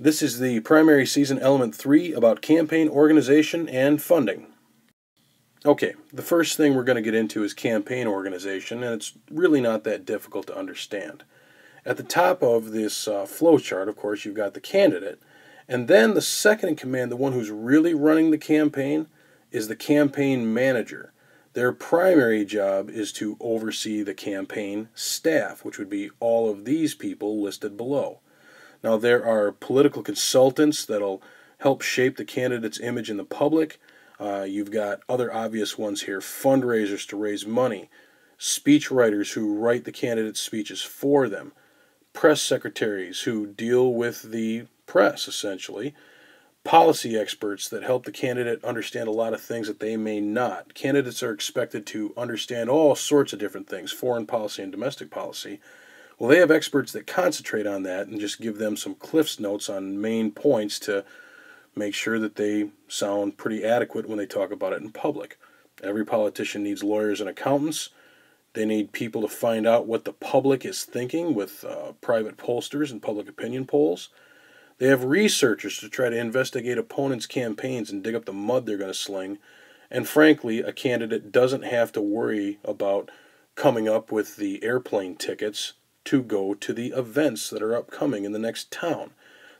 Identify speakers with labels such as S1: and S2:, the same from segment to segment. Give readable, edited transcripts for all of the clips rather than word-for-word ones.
S1: This is the primary season element 3 about campaign organization and funding. Okay, the first thing we're going to get into is campaign organization, and it's really not that difficult to understand. At the top of this flow chart, of course, you've got the candidate, and then the second in command, the one who's really running the campaign, is the campaign manager. Their primary job is to oversee the campaign staff, which would be all of these people listed below. Now, there are political consultants that'll help shape the candidate's image in the public. You've got other obvious ones here: fundraisers to raise money, speech writers who write the candidate's speeches for them, press secretaries who deal with the press, essentially, policy experts that help the candidate understand a lot of things that they may not. Candidates are expected to understand all sorts of different things, foreign policy and domestic policy. Well, they have experts that concentrate on that and just give them some Cliff's notes on main points to make sure that they sound pretty adequate when they talk about it in public. Every politician needs lawyers and accountants. They need people to find out what the public is thinking with private pollsters and public opinion polls. They have researchers to try to investigate opponents' campaigns and dig up the mud they're going to sling. And frankly, a candidate doesn't have to worry about coming up with the airplane tickets to go to the events that are upcoming in the next town.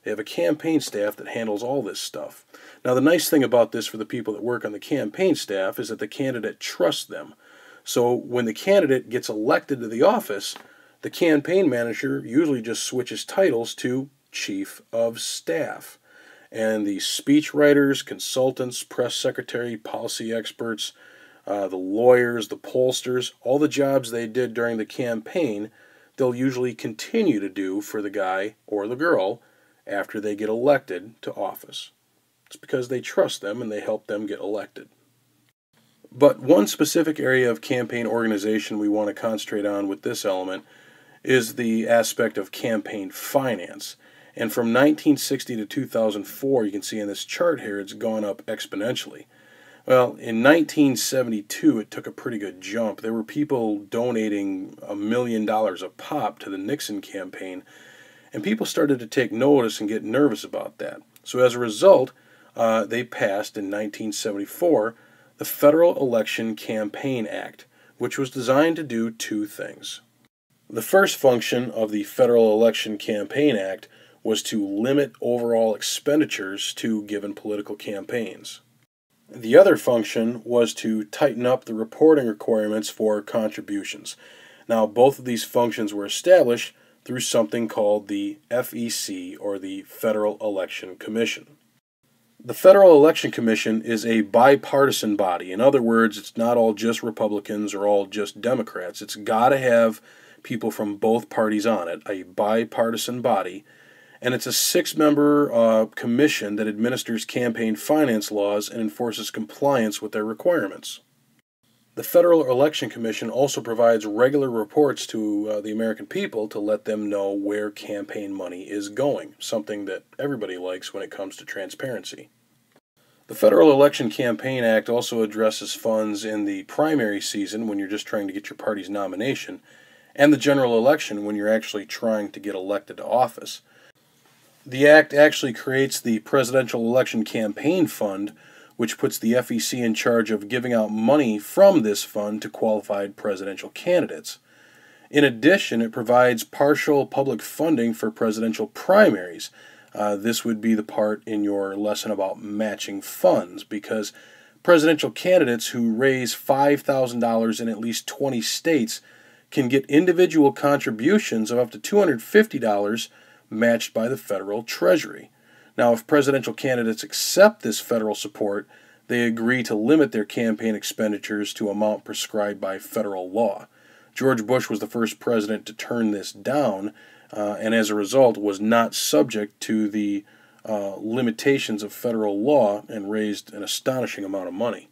S1: They have a campaign staff that handles all this stuff. Now, the nice thing about this for the people that work on the campaign staff is that the candidate trusts them. So when the candidate gets elected to the office, the campaign manager usually just switches titles to Chief of Staff. And the speech writers, consultants, press secretary, policy experts, the lawyers, the pollsters, all the jobs they did during the campaign, they'll usually continue to do for the guy or the girl after they get elected to office. It's because they trust them and they help them get elected. But one specific area of campaign organization we want to concentrate on with this element is the aspect of campaign finance. And from 1960 to 2004, you can see in this chart here, it's gone up exponentially. Well, in 1972, it took a pretty good jump. There were people donating $1 million a pop to the Nixon campaign, and people started to take notice and get nervous about that. So as a result, they passed in 1974 the Federal Election Campaign Act, which was designed to do two things. The first function of the Federal Election Campaign Act was to limit overall expenditures to given political campaigns. The other function was to tighten up the reporting requirements for contributions. Now, both of these functions were established through something called the FEC, or the Federal Election Commission. The Federal Election Commission is a bipartisan body. In other words, it's not all just Republicans or all just Democrats. It's got to have people from both parties on it, a bipartisan body. And it's a 6-member commission that administers campaign finance laws and enforces compliance with their requirements. The Federal Election Commission also provides regular reports to the American people to let them know where campaign money is going, something that everybody likes when it comes to transparency. The Federal Election Campaign Act also addresses funds in the primary season when you're just trying to get your party's nomination, and the general election when you're actually trying to get elected to office. The Act actually creates the Presidential Election Campaign Fund, which puts the FEC in charge of giving out money from this fund to qualified presidential candidates. In addition, it provides partial public funding for presidential primaries. This would be the part in your lesson about matching funds, because presidential candidates who raise $5,000 in at least 20 states can get individual contributions of up to $250 matched by the federal treasury. Now, if presidential candidates accept this federal support, they agree to limit their campaign expenditures to amount prescribed by federal law. George Bush was the first president to turn this down, and as a result was not subject to the limitations of federal law and raised an astonishing amount of money.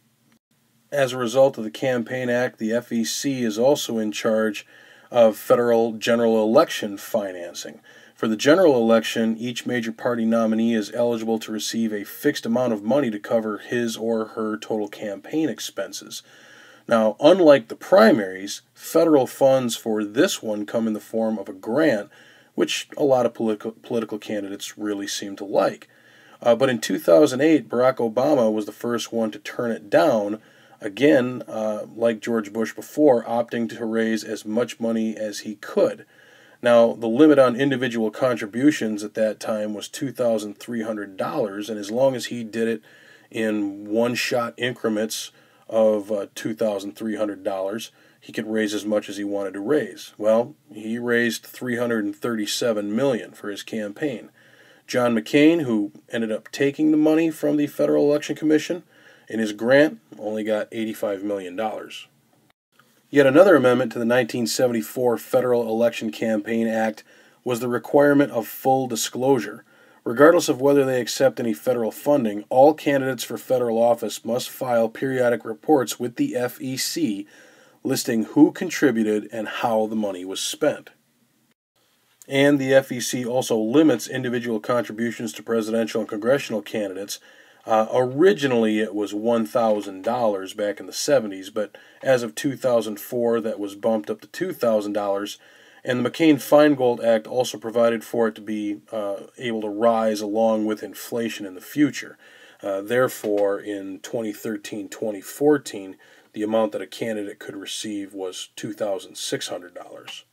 S1: As a result of the Campaign Act, the FEC is also in charge of federal general election financing. For the general election, each major party nominee is eligible to receive a fixed amount of money to cover his or her total campaign expenses. Now, unlike the primaries, federal funds for this one come in the form of a grant, which a lot of political candidates really seem to like. But in 2008, Barack Obama was the first one to turn it down, again, like George Bush before, opting to raise as much money as he could. Now, the limit on individual contributions at that time was $2,300, and as long as he did it in one-shot increments of $2,300, he could raise as much as he wanted to raise. Well, he raised $337 million for his campaign. John McCain, who ended up taking the money from the Federal Election Commission, in his grant only got $85 million. Yet another amendment to the 1974 Federal Election Campaign Act was the requirement of full disclosure. Regardless of whether they accept any federal funding, all candidates for federal office must file periodic reports with the FEC listing who contributed and how the money was spent. And the FEC also limits individual contributions to presidential and congressional candidates. Originally it was $1,000 back in the 70s, but as of 2004 that was bumped up to $2,000, and the McCain-Feingold Act also provided for it to be able to rise along with inflation in the future. Therefore, in 2013-2014, the amount that a candidate could receive was $2,600.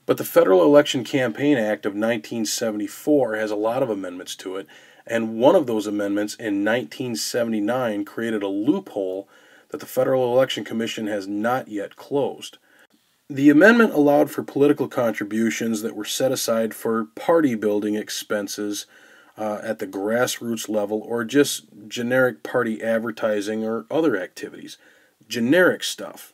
S1: But the Federal Election Campaign Act of 1974 has a lot of amendments to it, and one of those amendments in 1979 created a loophole that the Federal Election Commission has not yet closed. The amendment allowed for political contributions that were set aside for party building expenses at the grassroots level, or just generic party advertising or other activities. Generic stuff.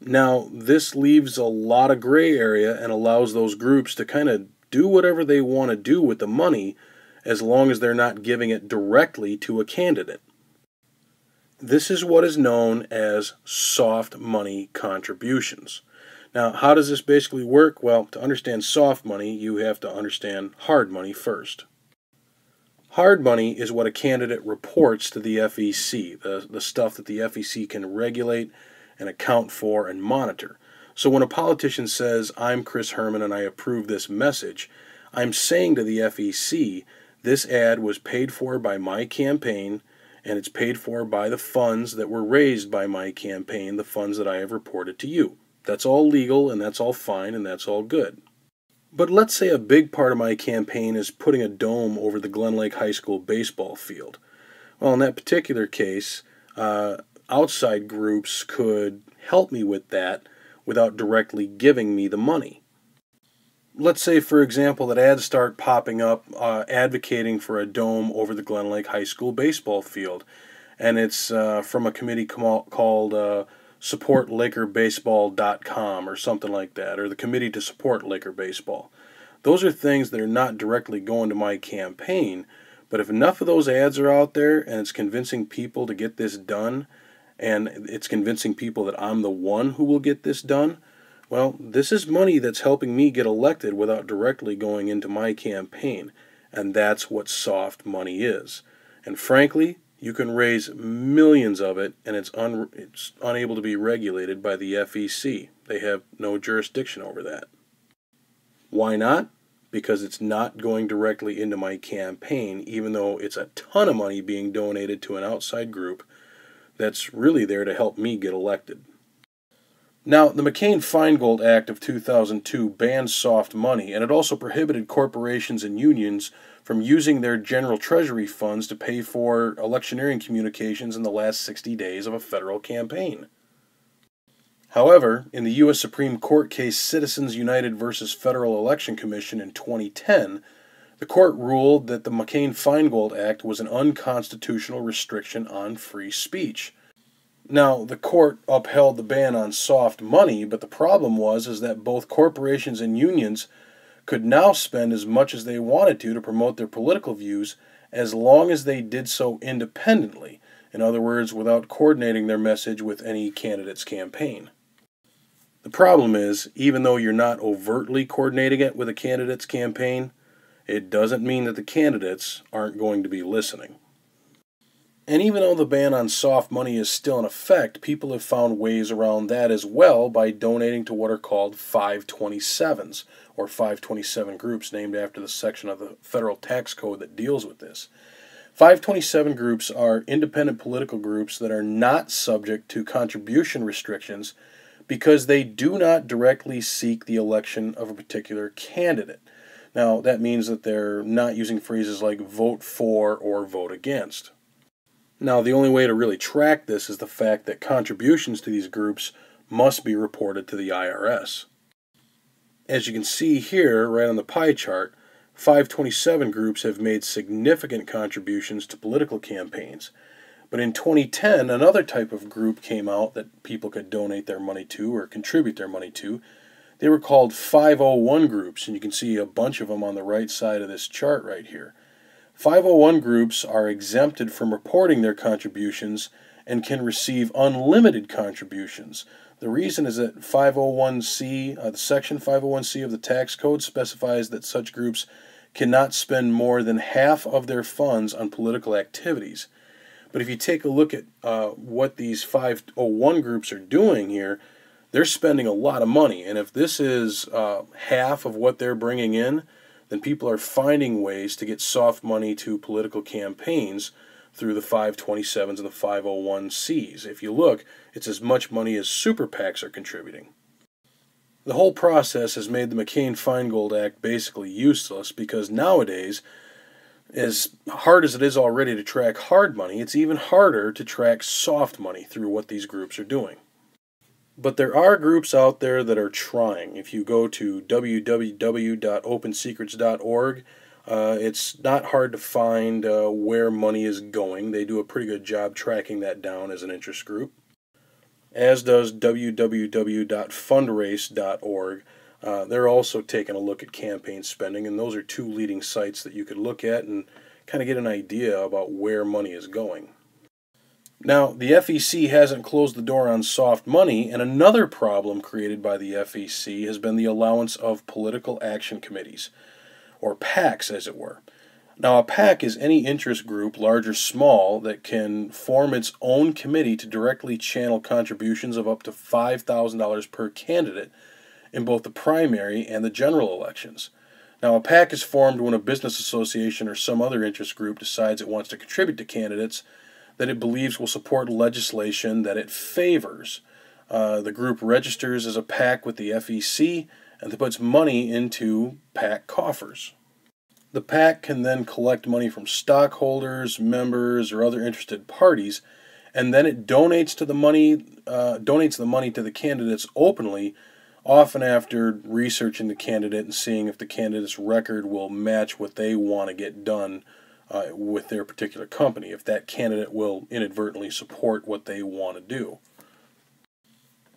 S1: Now, this leaves a lot of gray area and allows those groups to kind of do whatever they want to do with the money as long as they're not giving it directly to a candidate. This is what is known as soft money contributions. Now, how does this basically work? Well, to understand soft money, you have to understand hard money first. Hard money is what a candidate reports to the FEC, the stuff that the FEC can regulate and account for and monitor. So when a politician says, "I'm Chris Herman and I approve this message," I'm saying to the FEC, this ad was paid for by my campaign, and it's paid for by the funds that were raised by my campaign, the funds that I have reported to you. That's all legal, and that's all fine, and that's all good. But let's say a big part of my campaign is putting a dome over the Glen Lake High School baseball field. Well, in that particular case, outside groups could help me with that without directly giving me the money. Let's say, for example, that ads start popping up advocating for a dome over the Glen Lake High School baseball field, and it's from a committee called SupportLakerBaseball.com or something like that, or the Committee to Support Laker Baseball. Those are things that are not directly going to my campaign, but if enough of those ads are out there and it's convincing people to get this done, and it's convincing people that I'm the one who will get this done, well, this is money that's helping me get elected without directly going into my campaign, and that's what soft money is. And frankly, you can raise millions of it, and it's unable to be regulated by the FEC. They have no jurisdiction over that. Why not? Because it's not going directly into my campaign, even though it's a ton of money being donated to an outside group that's really there to help me get elected. Now, the McCain-Feingold Act of 2002 banned soft money, and it also prohibited corporations and unions from using their general treasury funds to pay for electioneering communications in the last 60 days of a federal campaign. However, in the U.S. Supreme Court case Citizens United versus Federal Election Commission in 2010, the court ruled that the McCain-Feingold Act was an unconstitutional restriction on free speech. Now, the court upheld the ban on soft money, but the problem is that both corporations and unions could now spend as much as they wanted to promote their political views as long as they did so independently, in other words, without coordinating their message with any candidate's campaign. The problem is, even though you're not overtly coordinating it with a candidate's campaign, it doesn't mean that the candidates aren't going to be listening. And even though the ban on soft money is still in effect, people have found ways around that as well by donating to what are called 527s, or 527 groups named after the section of the federal tax code that deals with this. 527 groups are independent political groups that are not subject to contribution restrictions because they do not directly seek the election of a particular candidate. Now, that means that they're not using phrases like vote for or vote against. Now, the only way to really track this is the fact that contributions to these groups must be reported to the IRS. As you can see here, right on the pie chart, 527 groups have made significant contributions to political campaigns. But in 2010, another type of group came out that people could donate their money to or contribute their money to. They were called 501 groups, and you can see a bunch of them on the right side of this chart right here. 501 groups are exempted from reporting their contributions and can receive unlimited contributions. The reason is that 501c, the section 501c of the tax code specifies that such groups cannot spend more than half of their funds on political activities. But if you take a look at what these 501 groups are doing here, they're spending a lot of money. And if this is half of what they're bringing in, then people are finding ways to get soft money to political campaigns through the 527s and the 501cs. If you look, it's as much money as super PACs are contributing. The whole process has made the McCain-Feingold Act basically useless because nowadays, as hard as it is already to track hard money, it's even harder to track soft money through what these groups are doing. But there are groups out there that are trying. If you go to www.opensecrets.org, it's not hard to find where money is going. They do a pretty good job tracking that down as an interest group, as does www.fundrace.org. They're also taking a look at campaign spending, and those are two leading sites that you could look at and kind of get an idea about where money is going. Now, the FEC hasn't closed the door on soft money, and another problem created by the FEC has been the allowance of political action committees, or PACs as it were. Now, a PAC is any interest group, large or small, that can form its own committee to directly channel contributions of up to $5,000 per candidate in both the primary and the general elections. Now, a PAC is formed when a business association or some other interest group decides it wants to contribute to candidates that it believes will support legislation that it favors. The group registers as a PAC with the FEC and puts money into PAC coffers. The PAC can then collect money from stockholders, members, or other interested parties, and then it donates the money to the candidates openly, often after researching the candidate and seeing if the candidate's record will match what they want to get done with their particular company, if that candidate will inadvertently support what they want to do.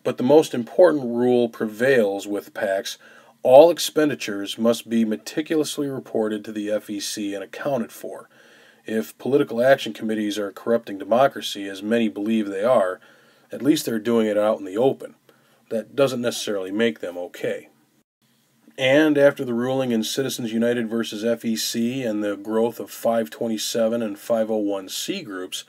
S1: But the most important rule prevails with PACs. All expenditures must be meticulously reported to the FEC and accounted for. If political action committees are corrupting democracy, as many believe they are, at least they're doing it out in the open. That doesn't necessarily make them okay. And after the ruling in Citizens United versus FEC and the growth of 527 and 501c groups,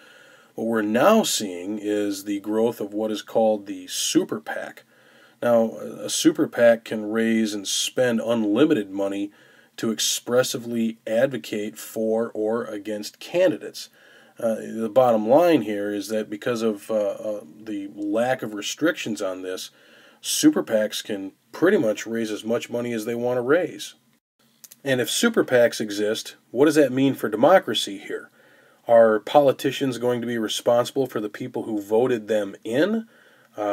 S1: what we're now seeing is the growth of what is called the super PAC. Now, a super PAC can raise and spend unlimited money to expressively advocate for or against candidates. The bottom line here is that because of the lack of restrictions on this, super PACs can pretty much raise as much money as they want to raise. And if super PACs exist, what does that mean for democracy here? Are politicians going to be responsible for the people who voted them in,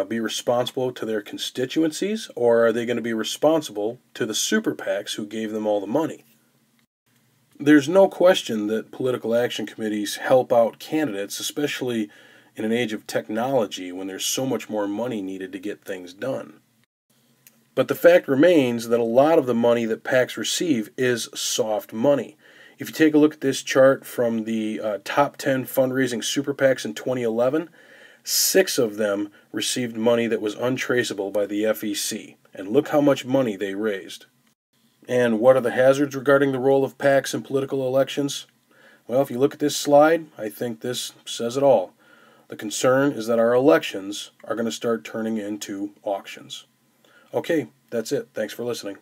S1: be responsible to their constituencies, or are they going to be responsible to the super PACs who gave them all the money? There's no question that political action committees help out candidates, especially in an age of technology when there's so much more money needed to get things done. But the fact remains that a lot of the money that PACs receive is soft money. If you take a look at this chart from the top 10 fundraising super PACs in 2011, 6 of them received money that was untraceable by the FEC. And look how much money they raised. And what are the hazards regarding the role of PACs in political elections? Well, if you look at this slide, I think this says it all. The concern is that our elections are going to start turning into auctions. Okay, that's it. Thanks for listening.